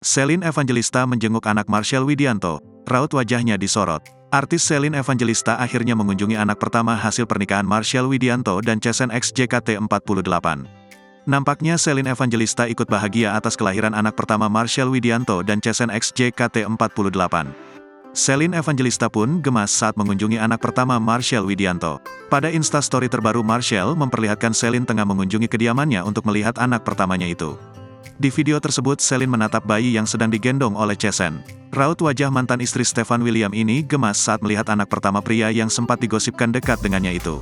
Shelin Evangelista menjenguk anak Marshell Widianto, raut wajahnya disorot. Artis Shelin Evangelista akhirnya mengunjungi anak pertama hasil pernikahan Marshell Widianto dan Chezen X JKT48. Nampaknya Shelin Evangelista ikut bahagia atas kelahiran anak pertama Marshell Widianto dan Chezen X JKT48. Shelin Evangelista pun gemas saat mengunjungi anak pertama Marshell Widianto. Pada Instastory terbaru Marshell memperlihatkan Shelin tengah mengunjungi kediamannya untuk melihat anak pertamanya itu. Di video tersebut Shelin menatap bayi yang sedang digendong oleh Chezen. Raut wajah mantan istri Stefan William ini gemas saat melihat anak pertama pria yang sempat digosipkan dekat dengannya itu.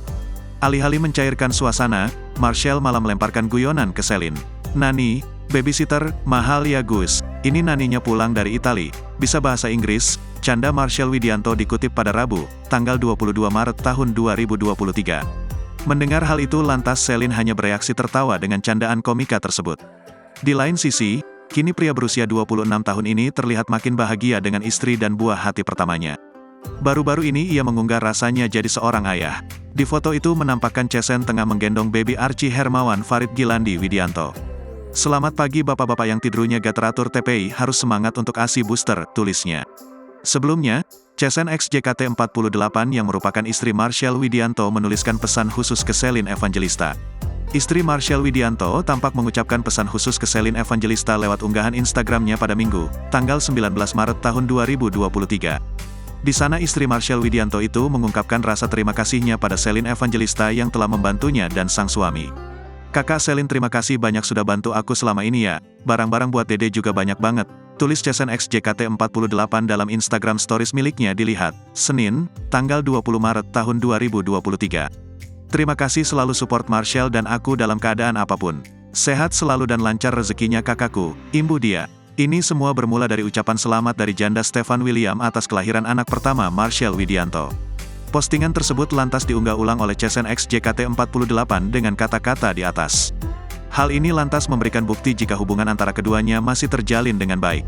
Alih-alih mencairkan suasana, Marshell malah melemparkan guyonan ke Shelin. "Nani, babysitter, mahal ya Gus, ini naninya pulang dari Itali, bisa bahasa Inggris," canda Marshell Widianto dikutip pada Rabu, tanggal 22 Maret tahun 2023. Mendengar hal itu lantas Shelin hanya bereaksi tertawa dengan candaan komika tersebut. Di lain sisi, kini pria berusia 26 tahun ini terlihat makin bahagia dengan istri dan buah hati pertamanya. Baru-baru ini ia mengunggah rasanya jadi seorang ayah. Di foto itu menampakkan Chezen tengah menggendong baby Archie Hermawan Farid Gilandi Widianto. "Selamat pagi bapak-bapak yang tidurnya gak teratur TPI, harus semangat untuk ASI booster," tulisnya. Sebelumnya, Chezen X JKT48 yang merupakan istri Marshell Widianto menuliskan pesan khusus ke Shelin Evangelista. Istri Marshell Widianto tampak mengucapkan pesan khusus ke Shelin Evangelista lewat unggahan Instagramnya pada Minggu, tanggal 19 Maret tahun 2023. Di sana istri Marshell Widianto itu mengungkapkan rasa terima kasihnya pada Shelin Evangelista yang telah membantunya dan sang suami. "Kakak Shelin, terima kasih banyak sudah bantu aku selama ini ya, barang-barang buat dede juga banyak banget," tulis Chezen X JKT48 dalam Instagram Stories miliknya dilihat, Senin, tanggal 20 Maret tahun 2023. "Terima kasih selalu support Marshell dan aku dalam keadaan apapun. Sehat selalu dan lancar rezekinya kakakku," imbu dia. Ini semua bermula dari ucapan selamat dari janda Stefan William atas kelahiran anak pertama Marshell Widianto. Postingan tersebut lantas diunggah ulang oleh Chezen X JKT48 dengan kata-kata di atas. Hal ini lantas memberikan bukti jika hubungan antara keduanya masih terjalin dengan baik.